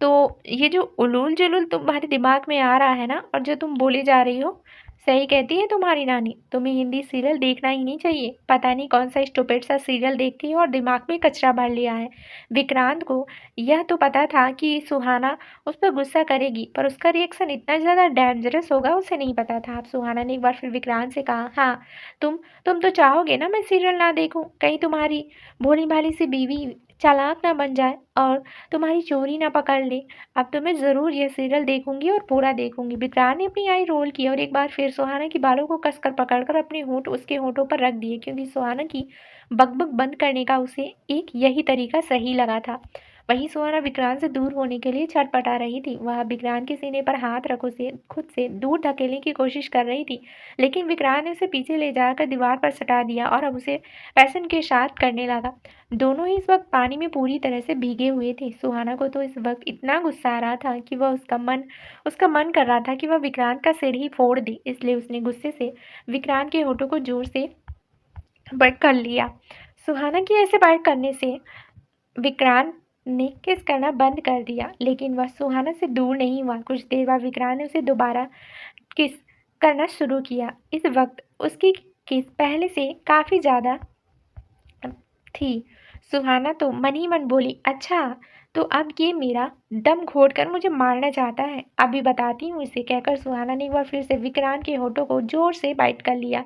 तो ये जो उलूल-जुलूल तुम्हारे दिमाग में आ रहा है ना, और जो तुम बोले जा रही हो, सही कहती है तुम्हारी नानी, तुम्हें हिंदी सीरियल देखना ही नहीं चाहिए। पता नहीं कौन सा स्टूपिड सा सीरियल देखती हो और दिमाग में कचरा भर लिया है। विक्रांत को यह तो पता था कि सुहाना उस पर गुस्सा करेगी, पर उसका रिएक्शन इतना ज़्यादा डेंजरस होगा उसे नहीं पता था। अब सुहाना ने एक बार फिर विक्रांत से कहा, हाँ, तुम तो चाहोगे ना मैं सीरियल ना देखूं? कहीं तुम्हारी भोली-भाली सी बीवी चालाक ना बन जाए और तुम्हारी चोरी ना पकड़ ले। अब तो मैं ज़रूर ये सीरियल देखूंगी और पूरा देखूंगी। विक्रांत ने अपनी आई रोल की और एक बार फिर सुहाना की बालों को कसकर पकड़कर अपने होंठ उसके होंठों पर रख दिए, क्योंकि सुहाना की बकबक बंद करने का उसे एक यही तरीका सही लगा था। वहीं सुहाना विक्रांत से दूर होने के लिए छटपटा रही थी। वह विक्रांत के सीने पर हाथ रख उसे खुद से दूर धकेलने की कोशिश कर रही थी, लेकिन विक्रांत ने उसे पीछे ले जाकर दीवार पर सटा दिया और अब उसे पैसन के साथ करने लगा। दोनों ही इस वक्त पानी में पूरी तरह से भीगे हुए थे। सुहाना को तो इस वक्त इतना गुस्सा आ रहा था कि उसका मन कर रहा था कि वह विक्रांत का सिर ही फोड़ दे। इसलिए उसने गुस्से से विक्रांत के होठों को जोर से बंद कर लिया। सुहाना की ऐसे बाइट करने से विक्रांत ने किस करना बंद कर दिया, लेकिन वह सुहाना से दूर नहीं हुआ। कुछ देर बाद विक्रांत ने उसे दोबारा किस करना शुरू किया। इस वक्त उसकी किस पहले से काफ़ी ज़्यादा थी। सुहाना तो मन ही मन बोली, अच्छा तो अब ये मेरा दम घोट कर मुझे मारना चाहता है। अभी बताती हूँ इसे, कहकर सुहाना ने एक बार फिर से विक्रांत के होठों को जोर से बाइट कर लिया।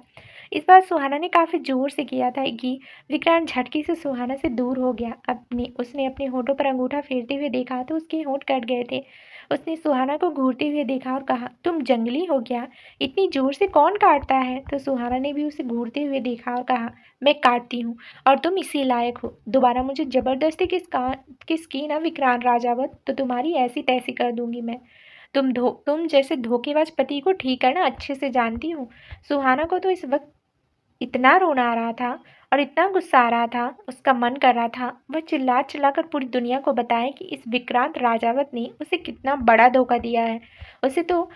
इस बार सुहाना ने काफ़ी जोर से किया था कि विक्रांत झटके से सुहाना से दूर हो गया। उसने अपने होठों पर अंगूठा फेरते हुए देखा तो उसके होंठ कट गए थे। उसने सुहाना को घूरते हुए देखा और कहा, तुम जंगली हो क्या? इतनी जोर से कौन काटता है? तो सुहाना ने भी उसे घूरते हुए देखा और कहा, मैं काटती हूँ और तुम इसी लायक हो। दोबारा मुझे जबरदस्ती किसकी ना विक्रांत राजावत, तो तुम्हारी ऐसी तैसी कर दूंगी मैं। तुम जैसे धोखेबाज पति को ठीक करना अच्छे से जानती हूँ। सुहाना को तो इस वक्त इतना रोना आ रहा था और इतना गुस्सा आ रहा था, उसका मन कर रहा था वह चिल्ला चिल्ला कर पूरी दुनिया को बताए कि इस विक्रांत राजावत ने उसे कितना बड़ा धोखा दिया है। उसे तो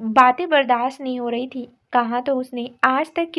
बातें बर्दाश्त नहीं हो रही थी। कहाँ तो उसने आज तक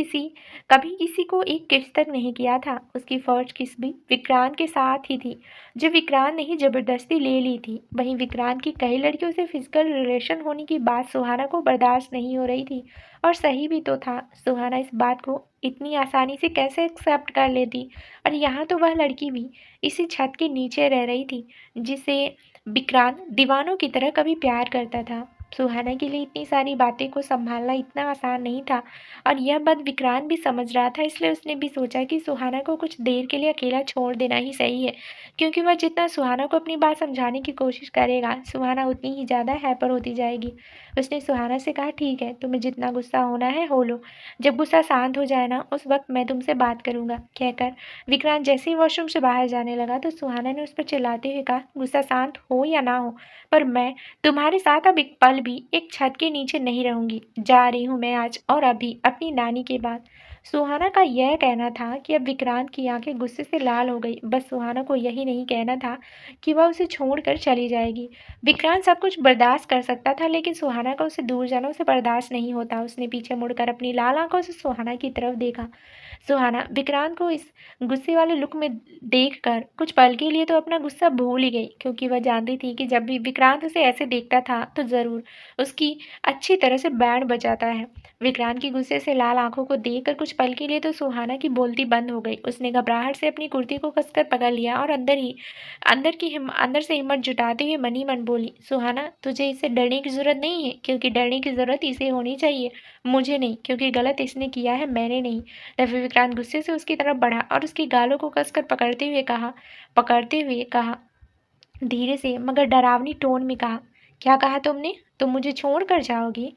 कभी किसी को एक किस तक नहीं किया था। उसकी फर्स्ट किस भी विक्रांत के साथ ही थी, जो विक्रांत ने ही जबरदस्ती ले ली थी। वहीं विक्रांत की कई लड़कियों से फिजिकल रिलेशन होने की बात सुहाना को बर्दाश्त नहीं हो रही थी, और सही भी तो था। सुहाना इस बात को इतनी आसानी से कैसे एक्सेप्ट कर लेती, और यहाँ तो वह लड़की भी इसी छत के नीचे रह रही थी जिसे विक्रांत दीवानों की तरह कभी प्यार करता था। सुहाना के लिए इतनी सारी बातें को संभालना इतना आसान नहीं था, और यह बात विक्रांत भी समझ रहा था। इसलिए उसने भी सोचा कि सुहाना को कुछ देर के लिए अकेला छोड़ देना ही सही है, क्योंकि वह जितना सुहाना को अपनी बात समझाने की कोशिश करेगा, सुहाना उतनी ही ज़्यादा हैपर होती जाएगी। उसने सुहाना से कहा, ठीक है, तुम्हें जितना गुस्सा होना है हो लो, जब गुस्सा शांत हो जाए ना उस वक्त मैं तुमसे बात करूंगा। कहकर विक्रांत जैसे ही वॉशरूम से बाहर जाने लगा तो सुहाना ने उस पर चिल्लाते हुए कहा, गुस्सा शांत हो या ना हो, पर मैं तुम्हारे साथ अब एक पल भी एक छत के नीचे नहीं रहूंगी। जा रही हूँ मैं आज और अभी अपनी नानी के बाद। सुहाना का यह कहना था कि अब विक्रांत की आंखें गुस्से से लाल हो गई। बस सुहाना को यही नहीं कहना था कि वह उसे छोड़कर चली जाएगी। विक्रांत सब कुछ बर्दाश्त कर सकता था, लेकिन सुहाना का उसे दूर जाना उसे बर्दाश्त नहीं होता। उसने पीछे मुड़कर अपनी लाल आंखों से सुहाना की तरफ देखा। सुहाना विक्रांत को इस गुस्से वाले लुक में देखकर कुछ पल के लिए तो अपना गुस्सा भूल ही गई, क्योंकि वह जानती थी कि जब भी विक्रांत उसे ऐसे देखता था तो ज़रूर उसकी अच्छी तरह से बैंड बजाता है। विक्रांत की गुस्से से लाल आंखों को देखकर कुछ पल के लिए तो सुहाना की बोलती बंद हो गई। उसने घबराहट से अपनी कुर्ती को कसकर पकड़ लिया और अंदर से हिम्मत जुटाते हुए मन ही मन बोली, सुहाना तुझे इससे डरने की ज़रूरत नहीं है, क्योंकि डरने की ज़रूरत इसे होनी चाहिए, मुझे नहीं, क्योंकि गलत इसने किया है, मैंने नहीं। तभी विक्रांत गुस्से से उसकी तरफ बढ़ा और उसकी गालों को कसकर पकड़ते हुए कहा धीरे से मगर डरावनी टोन में कहा, क्या कहा तुमने? तुम मुझे छोड़ कर जाओगी?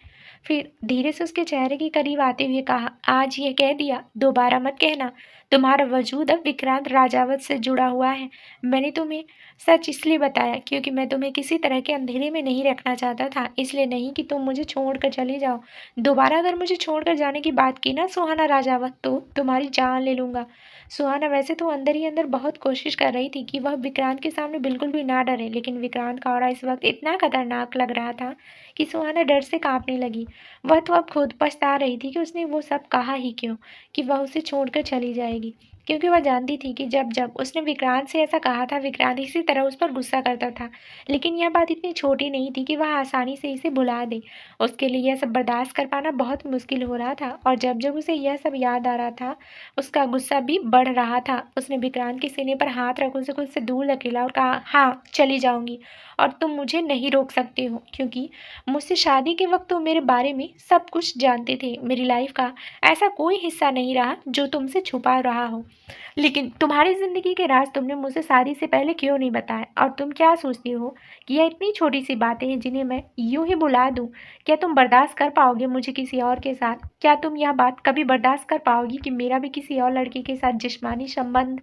फिर धीरे से उसके चेहरे के करीब आते हुए कहा, आज ये कह दिया, दोबारा मत कहना। तुम्हारा वजूद अब विक्रांत राजावत से जुड़ा हुआ है। मैंने तुम्हें सच इसलिए बताया क्योंकि मैं तुम्हें किसी तरह के अंधेरे में नहीं रखना चाहता था, इसलिए नहीं कि तुम मुझे छोड़कर चली जाओ। दोबारा अगर मुझे छोड़कर जाने की बात की ना सुहाना राजावत, तो तुम्हारी जान ले लूंगा। सुहाना वैसे तो अंदर ही अंदर बहुत कोशिश कर रही थी कि वह विक्रांत के सामने बिल्कुल भी ना डरे, लेकिन विक्रांत का ऑरा इस वक्त इतना खतरनाक लग रहा था कि सुहाना डर से कांपने लगी। वह तो अब खुद पछता रही थी कि उसने वो सब कहा ही क्यों, कि वह उसे छोड़कर चली जाएगी, क्योंकि वह जानती थी कि जब जब उसने विक्रांत से ऐसा कहा था विक्रांत इसी तरह उस पर गुस्सा करता था। लेकिन यह बात इतनी छोटी नहीं थी कि वह आसानी से इसे भुला दे। उसके लिए यह सब बर्दाश्त कर पाना बहुत मुश्किल हो रहा था, और जब जब उसे यह सब याद आ रहा था उसका गुस्सा भी बढ़ रहा था। उसने विक्रांत के सीने पर हाथ रख उसे खुद से दूर धकेला और कहा, हाँ चली जाऊंगी, और तुम मुझे नहीं रोक सकते हो, क्योंकि मुझसे शादी के वक्त तुम मेरे बारे में सब कुछ जानते थे। मेरी लाइफ का ऐसा कोई हिस्सा नहीं रहा जो तुमसे छुपा रहा हो, लेकिन तुम्हारी ज़िंदगी के राज तुमने मुझसे शादी से पहले क्यों नहीं बताए? और तुम क्या सोचती हो कि यह इतनी छोटी सी बातें हैं जिन्हें मैं यूं ही भुला दूं? क्या तुम बर्दाश्त कर पाओगे मुझे किसी और के साथ? क्या तुम यह बात कभी बर्दाश्त कर पाओगी कि मेरा भी किसी और लड़के के साथ जिस्मानी संबंध?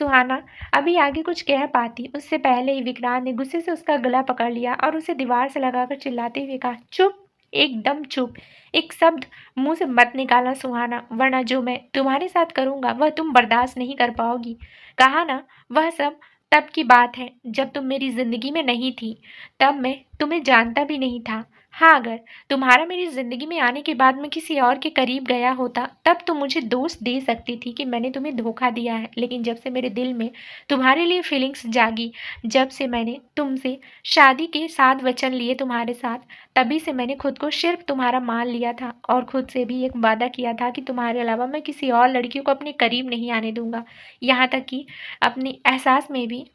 सुहाना अभी आगे कुछ कह पाती उससे पहले ही विक्रांत ने गुस्से से उसका गला पकड़ लिया और उसे दीवार से लगाकर चिल्लाते हुए कहा, चुप, एकदम चुप, एक शब्द मुंह से मत निकालना सुहाना, वरना जो मैं तुम्हारे साथ करूंगा वह तुम बर्दाश्त नहीं कर पाओगी। कहा ना, वह सब तब की बात है जब तुम मेरी जिंदगी में नहीं थी, तब मैं तुम्हें जानता भी नहीं था। हाँ, अगर तुम्हारा मेरी जिंदगी में आने के बाद मैं किसी और के करीब गया होता तब तुम मुझे दोष दे सकती थी कि मैंने तुम्हें धोखा दिया है, लेकिन जब से मेरे दिल में तुम्हारे लिए फीलिंग्स जागी, जब से मैंने तुमसे शादी के 7 वचन लिए तुम्हारे साथ, तभी से मैंने खुद को सिर्फ तुम्हारा मान लिया था, और खुद से भी एक वादा किया था कि तुम्हारे अलावा मैं किसी और लड़की को अपने करीब नहीं आने दूंगा, यहाँ तक कि अपने एहसास में भी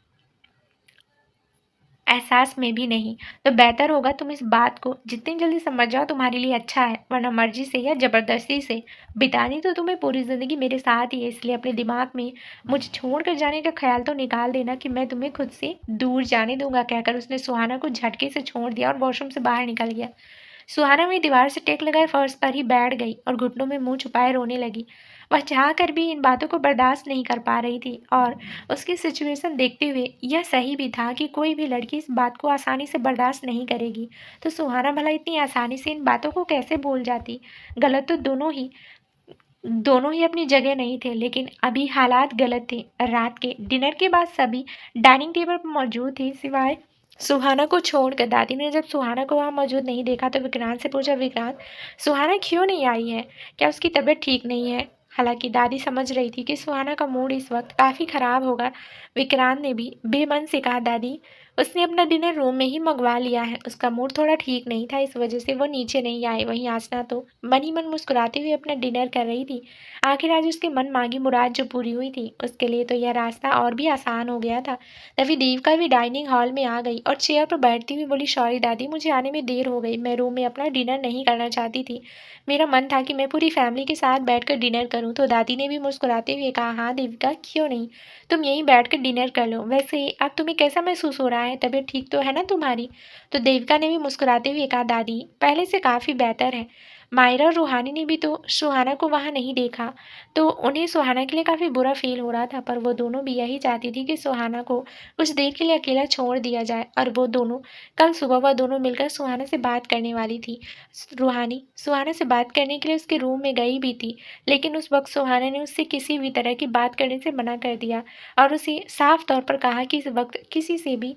एहसास में भी नहीं। तो बेहतर होगा तुम इस बात को जितनी जल्दी समझ जाओ तुम्हारे लिए अच्छा है, वरना मर्जी से या ज़बरदस्ती से बितानी तो तुम्हें पूरी ज़िंदगी मेरे साथ ही है। इसलिए अपने दिमाग में मुझे छोड़ कर जाने का ख्याल तो निकाल देना कि मैं तुम्हें खुद से दूर जाने दूंगा। कहकर उसने सुहाना को झटके से छोड़ दिया और वॉशरूम से बाहर निकल गया। सुहाना वही दीवार से टेक लगाए फर्श पर ही बैठ गई और घुटनों में मुंह छुपाए रोने लगी। वह चाह कर भी इन बातों को बर्दाश्त नहीं कर पा रही थी और उसकी सिचुएशन देखते हुए यह सही भी था कि कोई भी लड़की इस बात को आसानी से बर्दाश्त नहीं करेगी। तो सुहाना भला इतनी आसानी से इन बातों को कैसे भूल जाती। गलत तो दोनों ही अपनी जगह नहीं थे, लेकिन अभी हालात गलत थे। रात के डिनर के बाद सभी डाइनिंग टेबल पर मौजूद थे सिवाय सुहाना को छोड़कर। दादी ने जब सुहाना को वहां मौजूद नहीं देखा तो विक्रांत से पूछा, विक्रांत, सुहाना क्यों नहीं आई है? क्या उसकी तबीयत ठीक नहीं है? हालांकि दादी समझ रही थी कि सुहाना का मूड इस वक्त काफ़ी ख़राब होगा। विक्रांत ने भी बेमन से कहा, दादी, उसने अपना डिनर रूम में ही मंगवा लिया है। उसका मूड थोड़ा ठीक नहीं था, इस वजह से वो नीचे नहीं आए। वहीं आसना तो मन ही मन मुस्कुराते हुए अपना डिनर कर रही थी। आखिर आज उसके मन मांगी मुराद जो पूरी हुई थी, उसके लिए तो यह रास्ता और भी आसान हो गया था। तभी देविका भी डाइनिंग हॉल में आ गई और चेयर पर बैठती हुई बोली, सॉरी दादी, मुझे आने में देर हो गई। मैं रूम में अपना डिनर नहीं करना चाहती थी। मेरा मन था कि मैं पूरी फैमिली के साथ बैठकर डिनर करूं। तो दादी ने भी मुस्कुराते हुए कहा, हाँ देविका, क्यों नहीं, तुम यहीं बैठकर डिनर कर लो। वैसे अब तुम्हें कैसा महसूस हो रहा है? तबीयत ठीक तो है ना तुम्हारी? तो देविका ने भी मुस्कुराते हुए कहा, दादी, पहले से काफ़ी बेहतर है। मायरा और रूहानी ने भी तो सुहाना को वहाँ नहीं देखा, तो उन्हें सुहाना के लिए काफ़ी बुरा फील हो रहा था। पर वो दोनों भी यही चाहती थी कि सुहाना को कुछ देर के लिए अकेला छोड़ दिया जाए। और वो दोनों कल सुबह वह दोनों मिलकर सुहाना से बात करने वाली थी। रूहानी सुहाना से बात करने के लिए उसके रूम में गई भी थी, लेकिन उस वक्त सुहाना ने उससे किसी भी तरह की बात करने से मना कर दिया और उसे साफ तौर पर कहा कि इस वक्त किसी से भी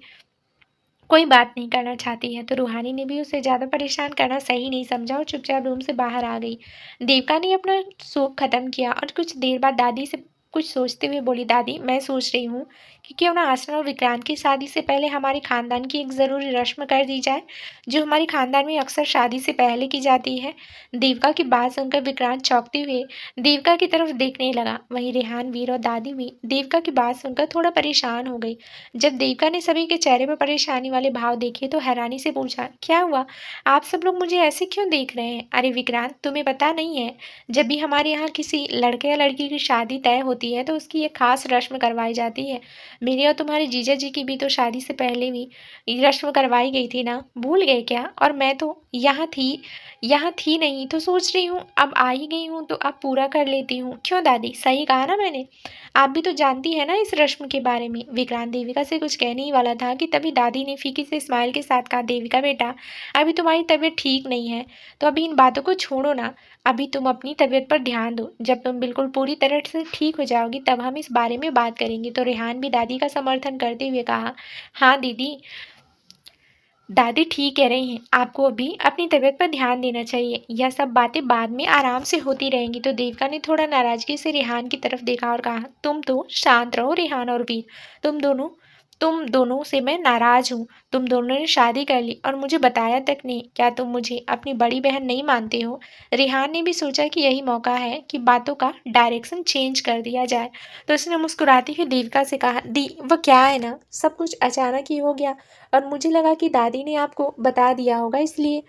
कोई बात नहीं करना चाहती है। तो रूहानी ने भी उसे ज़्यादा परेशान करना सही नहीं समझा और चुपचाप रूम से बाहर आ गई। देविका ने अपना शोक ख़त्म किया और कुछ देर बाद दादी से कुछ सोचते हुए बोली, दादी, मैं सोच रही हूँ कि क्यों ना आसना और विक्रांत की शादी से पहले हमारे खानदान की एक ज़रूरी रस्म कर दी जाए, जो हमारे खानदान में अक्सर शादी से पहले की जाती है। देविका की बात सुनकर विक्रांत चौंकते हुए देविका की तरफ देखने लगा। वहीं रेहान, वीर और दादी भी देविका की बात सुनकर थोड़ा परेशान हो गई। जब देविका ने सभी के चेहरे पर परेशानी वाले भाव देखे तो हैरानी से पूछा, क्या हुआ? आप सब लोग मुझे ऐसे क्यों देख रहे हैं? अरे विक्रांत, तुम्हें पता नहीं है, जब भी हमारे यहाँ किसी लड़के या लड़की की शादी तय होती है तो उसकी एक खास रस्म करवाई जाती है। मेरी और तुम्हारे जीजा जी की भी तो शादी से पहले भी ये रस्म करवाई गई थी ना, भूल गए क्या? और मैं तो यहाँ थी नहीं, तो सोच रही हूँ अब आ ही गई हूँ तो अब पूरा कर लेती हूँ। क्यों दादी, सही कहा ना मैंने? आप भी तो जानती है ना इस रस्म के बारे में। विक्रांत देविका से कुछ कहने ही वाला था कि तभी दादी ने फीकी से स्माइल के साथ कहा, देविका बेटा, अभी तुम्हारी तबीयत ठीक नहीं है, तो अभी इन बातों को छोड़ो ना। अभी तुम अपनी तबीयत पर ध्यान दो। जब तुम बिल्कुल पूरी तरह से ठीक हो जाओगी तब हम इस बारे में बात करेंगे। तो रेहान भी दादी का समर्थन करते हुए कहा, हाँ दीदी, दादी ठीक कह रही हैं, आपको अभी अपनी तबीयत पर ध्यान देना चाहिए। यह सब बातें बाद में आराम से होती रहेंगी। तो देविका ने थोड़ा नाराजगी से रेहान की तरफ देखा और कहा, तुम तो शांत रहो रेहान और वीर, तुम दोनों से मैं नाराज हूँ। तुम दोनों ने शादी कर ली और मुझे बताया तक नहीं। क्या तुम मुझे अपनी बड़ी बहन नहीं मानते हो? रेहान ने भी सोचा कि यही मौका है कि बातों का डायरेक्शन चेंज कर दिया जाए। तो उसने मुस्कुराती हुई देविका से कहा, दी, वह क्या है ना, सब कुछ अचानक ही हो गया और मुझे लगा कि दादी ने आपको बता दिया होगा, इसलिए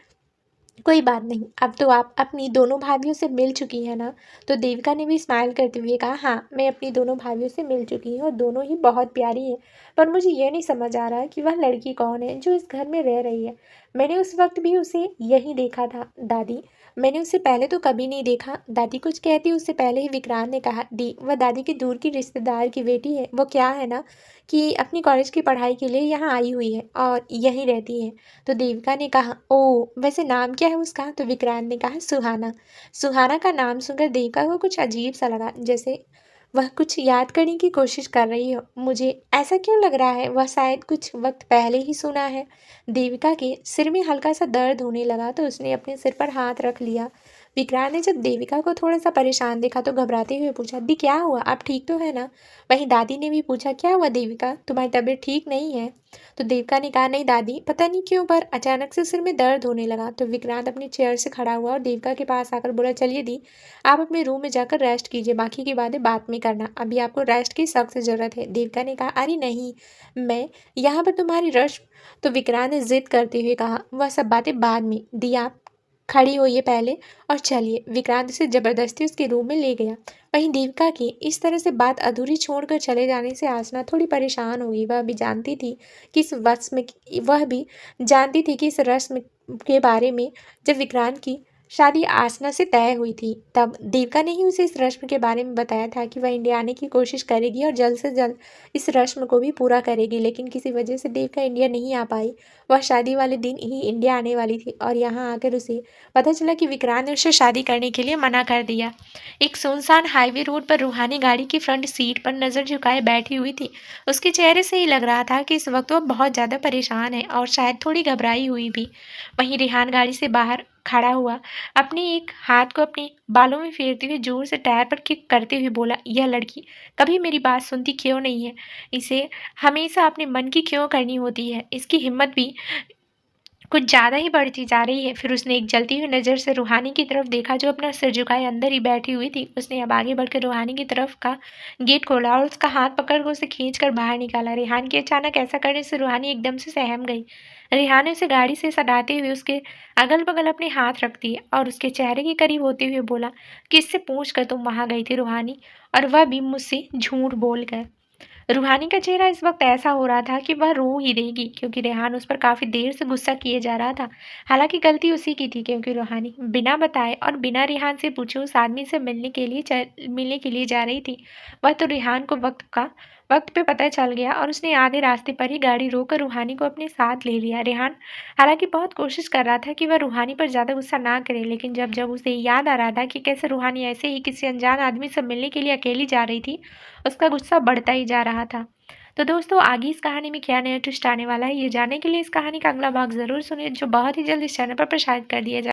कोई बात नहीं। अब तो आप अपनी दोनों भाभियों से मिल चुकी हैं ना? तो देविका ने भी स्माइल करते हुए कहा, हाँ, मैं अपनी दोनों भाभियों से मिल चुकी हूँ और दोनों ही बहुत प्यारी हैं। पर मुझे ये नहीं समझ आ रहा कि वह लड़की कौन है जो इस घर में रह रही है। मैंने उस वक्त भी उसे यहीं देखा था दादी, मैंने उसे पहले तो कभी नहीं देखा। दादी कुछ कहती उससे पहले ही विक्रांत ने कहा, दी, वह दादी की दूर की रिश्तेदार की बेटी है। वो क्या है ना कि अपनी कॉलेज की पढ़ाई के लिए यहाँ आई हुई है और यहीं रहती है। तो देविका ने कहा, ओ, वैसे नाम क्या है उसका? तो विक्रांत ने कहा, सुहाना। सुहाना का नाम सुनकर देविका को कुछ अजीब सा लगा, जैसे वह कुछ याद करने की कोशिश कर रही हो। मुझे ऐसा क्यों लग रहा है वह शायद कुछ वक्त पहले ही सुना है। देविका के सिर में हल्का सा दर्द होने लगा तो उसने अपने सिर पर हाथ रख लिया। विक्रांत ने जब देविका को थोड़ा सा परेशान देखा तो घबराते हुए पूछा, दी क्या हुआ, आप ठीक तो है ना? वहीं दादी ने भी पूछा, क्या हुआ देविका, तुम्हारी तबीयत ठीक नहीं है? तो देविका ने कहा, नहीं दादी, पता नहीं क्यों पर अचानक से सिर में दर्द होने लगा। तो विक्रांत अपनी चेयर से खड़ा हुआ और देविका के पास आकर बोला, चलिए दी, आप अपने रूम में जाकर रेस्ट कीजिए, बाकी की बातें बाद में करना, अभी आपको रेस्ट की सख्त ज़रूरत है। देविका ने कहा, अरे नहीं, मैं यहाँ पर तुम्हारी रश। तो विक्रांत ने जिद करते हुए कहा, वह सब बातें बाद में, दी आप खड़ी होइए पहले और चलिए। विक्रांत उसे जबरदस्ती उसके रूम में ले गया। वहीं देविका की इस तरह से बात अधूरी छोड़कर चले जाने से आसना थोड़ी परेशान हो गई। वह भी जानती थी कि इस रस्म के बारे में जब विक्रांत की शादी आसना से तय हुई थी तब देविका ने ही उसे इस रस्म के बारे में बताया था कि वह इंडिया आने की कोशिश करेगी और जल्द से जल्द इस रस्म को भी पूरा करेगी। लेकिन किसी वजह से देविका इंडिया नहीं आ पाई। वह शादी वाले दिन ही इंडिया आने वाली थी और यहाँ आकर उसे पता चला कि विक्रांत ने उसे शादी करने के लिए मना कर दिया। एक सुनसान हाईवे रोड पर रूहानी गाड़ी की फ्रंट सीट पर नजर झुकाए बैठी हुई थी। उसके चेहरे से ही लग रहा था कि इस वक्त वह बहुत ज़्यादा परेशान है और शायद थोड़ी घबराई हुई भी। वहीं रेहान गाड़ी से बाहर खड़ा हुआ अपने एक हाथ को अपने बालों में फेरते हुए जोर से टायर पर किक करते हुए बोला, यह लड़की कभी मेरी बात सुनती क्यों नहीं है? इसे हमेशा अपने मन की क्यों करनी होती है? इसकी हिम्मत भी कुछ ज़्यादा ही बढ़ती जा रही है। फिर उसने एक जलती हुई नज़र से रूहानी की तरफ देखा जो अपना सिर झुकाए अंदर ही बैठी हुई थी। उसने अब आगे बढ़कर रूहानी की तरफ का गेट खोला और उसका हाथ पकड़कर उसे खींचकर बाहर निकाला। रेहान के अचानक ऐसा करने से रूहानी एकदम से सहम गई। रेहान ने उसे गाड़ी से सटाते हुए उसके अगल बगल अपने हाथ रख दिए और उसके चेहरे के करीब होते हुए बोला, किससे पूछ कर तुम वहाँ गई थी रूहानी, और वह भी मुझसे झूठ बोल कर? रूहानी का चेहरा इस वक्त ऐसा हो रहा था कि वह रो ही देगी क्योंकि रेहान उस पर काफ़ी देर से गुस्सा किए जा रहा था। हालांकि गलती उसी की थी क्योंकि रूहानी बिना बताए और बिना रेहान से पूछे उस आदमी से मिलने के लिए जा रही थी। वह तो रेहान को वक्त पे पता चल गया और उसने आधे रास्ते पर ही गाड़ी रोककर रूहानी को अपने साथ ले लिया। रेहान हालांकि बहुत कोशिश कर रहा था कि वह रूहानी पर ज़्यादा गुस्सा ना करे, लेकिन जब जब उसे याद आ रहा था कि कैसे रूहानी ऐसे ही किसी अनजान आदमी से मिलने के लिए अकेली जा रही थी, उसका गुस्सा बढ़ता ही जा रहा था। तो दोस्तों, आगे इस कहानी में क्या नया ट्विस्ट आने वाला है, ये जानने के लिए इस कहानी का अगला भाग ज़रूर सुनिए जो बहुत ही जल्द इस चैनल पर प्रसारित कर दिया जाए।